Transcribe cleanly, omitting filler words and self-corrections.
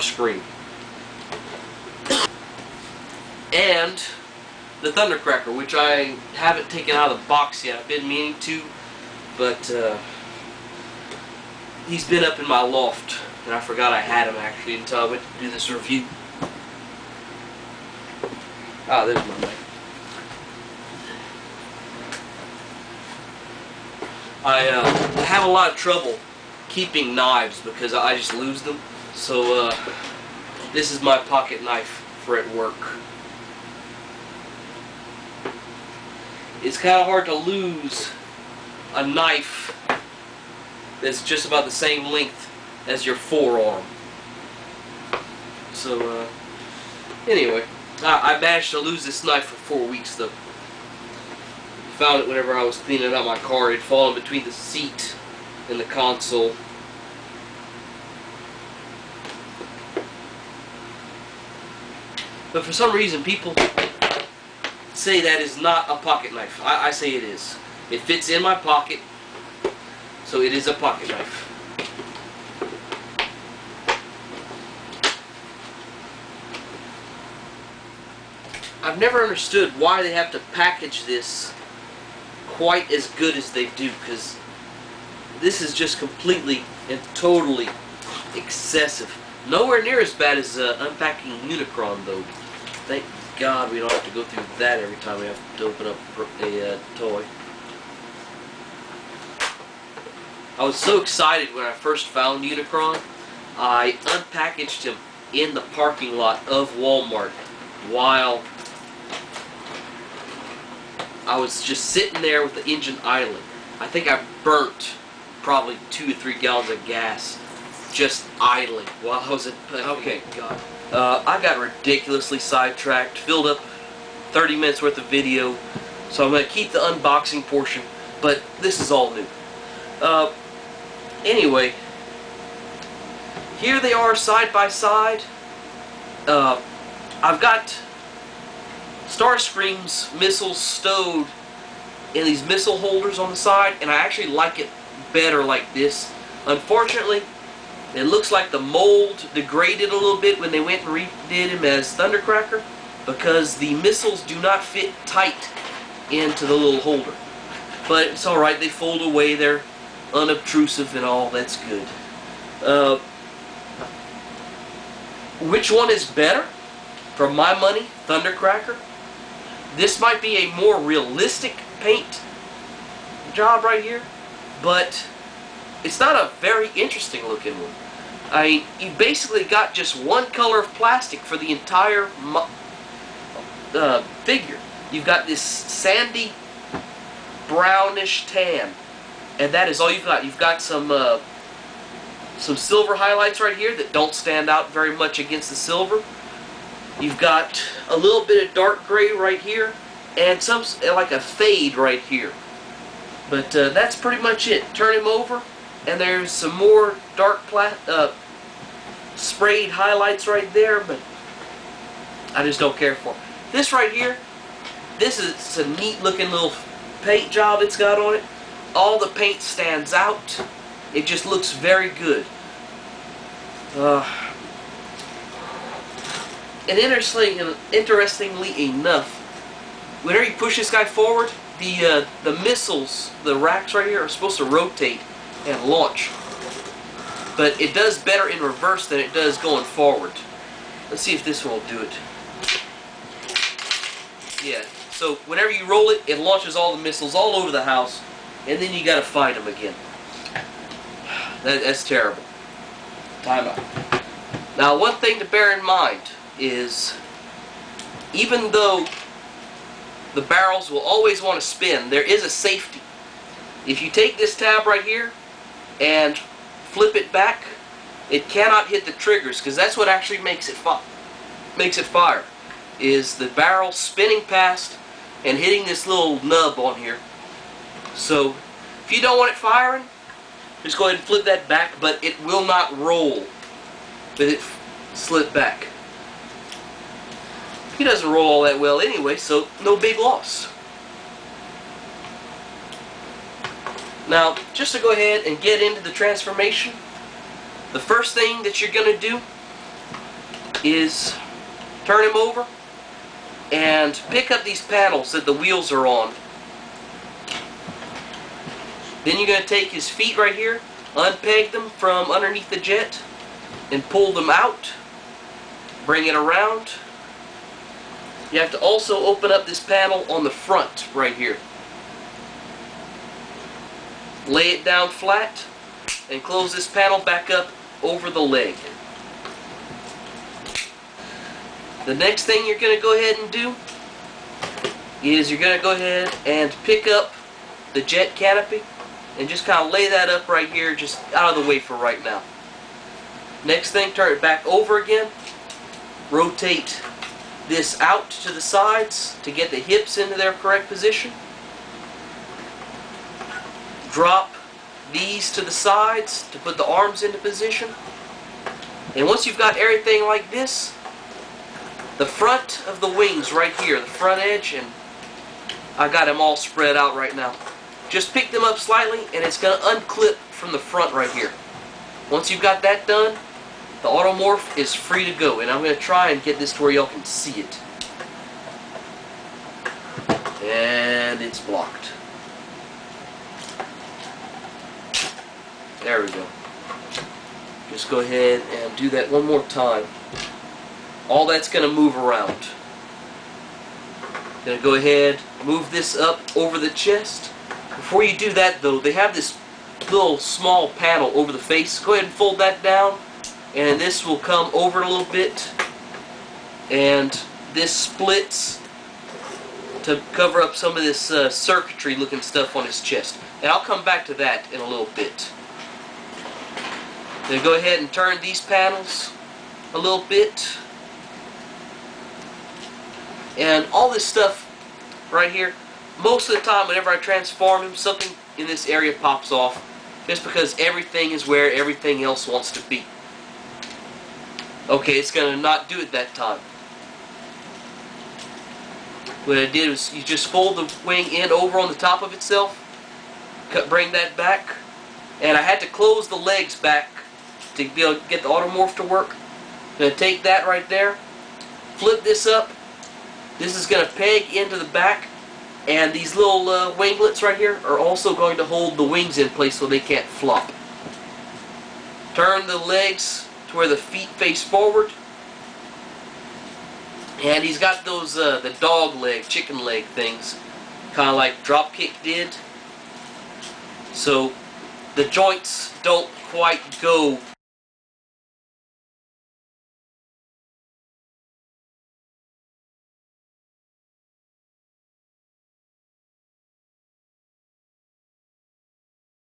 Starscream. And the Thundercracker, which I haven't taken out of the box yet. I've been meaning to, but he's been up in my loft, and I forgot I had him actually until I went to do this review. Ah, there's my knife. I have a lot of trouble keeping knives because I just lose them. So this is my pocket knife for at work. It's kind of hard to lose a knife that's just about the same length as your forearm. So anyway, I managed to lose this knife for 4 weeks though. Found it whenever I was cleaning out my car. It had fallen between the seat and the console. But for some reason people say that is not a pocket knife. I say it is. It fits in my pocket, so it is a pocket knife. I've never understood why they have to package this quite as good as they do, because this is just completely and totally excessive. Nowhere near as bad as unpacking Unicron though. Thank God we don't have to go through that every time we have to open up a toy. I was so excited when I first found Unicron. I unpackaged him in the parking lot of Walmart while I was just sitting there with the engine idling. I think I burnt probably 2 or 3 gallons of gas just idling while I was at... Okay, God. I got ridiculously sidetracked, filled up 30 minutes worth of video, so I'm going to keep the unboxing portion, but this is all new. Anyway, here they are side by side. I've got Starscream's missiles stowed in these missile holders on the side, and I actually like it better like this. Unfortunately, it looks like the mold degraded a little bit when they went and redid him as Thundercracker, because the missiles do not fit tight into the little holder. But it's alright, they fold away, they're unobtrusive and all, that's good. Which one is better? For my money, Thundercracker. This might be a more realistic paint job right here, but it's not a very interesting looking one. I mean, you basically got just one color of plastic for the entire figure. You've got this sandy brownish tan, and that is all you've got. You've got some silver highlights right here that don't stand out very much against the silver. You've got a little bit of dark gray right here, and some like a fade right here. But that's pretty much it. Turn him over, and there's some more dark sprayed highlights right there, but I just don't care for it. This right here, this is a neat looking little paint job it's got on it. All the paint stands out. It just looks very good. And interestingly enough, whenever you push this guy forward, the missiles, the racks right here, are supposed to rotate and launch. But it does better in reverse than it does going forward. Let's see if this one will do it. Yeah, so whenever you roll it, it launches all the missiles all over the house, and then you gotta find them again. That's terrible. Time out. Now, one thing to bear in mind is, even though the barrels will always want to spin, there is a safety. If you take this tab right here and flip it back, it cannot hit the triggers, because that's what actually makes it fire. Is the barrel spinning past and hitting this little nub on here. So if you don't want it firing, just go ahead and flip that back, but it will not roll with it slipped back. He doesn't roll all that well anyway, so no big loss. Now, just to go ahead and get into the transformation, the first thing that you're going to do is turn him over and pick up these panels that the wheels are on. Then you're going to take his feet right here, unpeg them from underneath the jet, and pull them out. Bring it around. You have to also open up this panel on the front right here. Lay it down flat and close this panel back up over the leg. The next thing you're going to go ahead and do is you're going to go ahead and pick up the jet canopy and just kind of lay that up right here, just out of the way for right now. Next thing, turn it back over again. Rotate this out to the sides to get the hips into their correct position. Drop these to the sides to put the arms into position. And once you've got everything like this, the front of the wings right here, the front edge, and I got them all spread out right now. Just pick them up slightly and it's going to unclip from the front right here. Once you've got that done, the automorph is free to go. And I'm going to try and get this to where y'all can see it. And it's blocked. There we go. Just go ahead and do that one more time. All that's going to move around. Going to go ahead, move this up over the chest. Before you do that though, they have this little small panel over the face. Go ahead and fold that down, and this will come over a little bit, and this splits to cover up some of this circuitry looking stuff on his chest. And I'll come back to that in a little bit. Then go ahead and turn these panels a little bit. And all this stuff right here, most of the time whenever I transform him, something in this area pops off, just because everything is where everything else wants to be. Okay, it's going to not do it that time. What I did was you just fold the wing in over on the top of itself, bring that back, and I had to close the legs back to be able to get the automorph to work. I'm going to take that right there, flip this up. This is going to peg into the back, and these little winglets right here are also going to hold the wings in place so they can't flop. Turn the legs to where the feet face forward, and he's got those the dog leg, chicken leg things, kind of like Dropkick did. So the joints don't quite go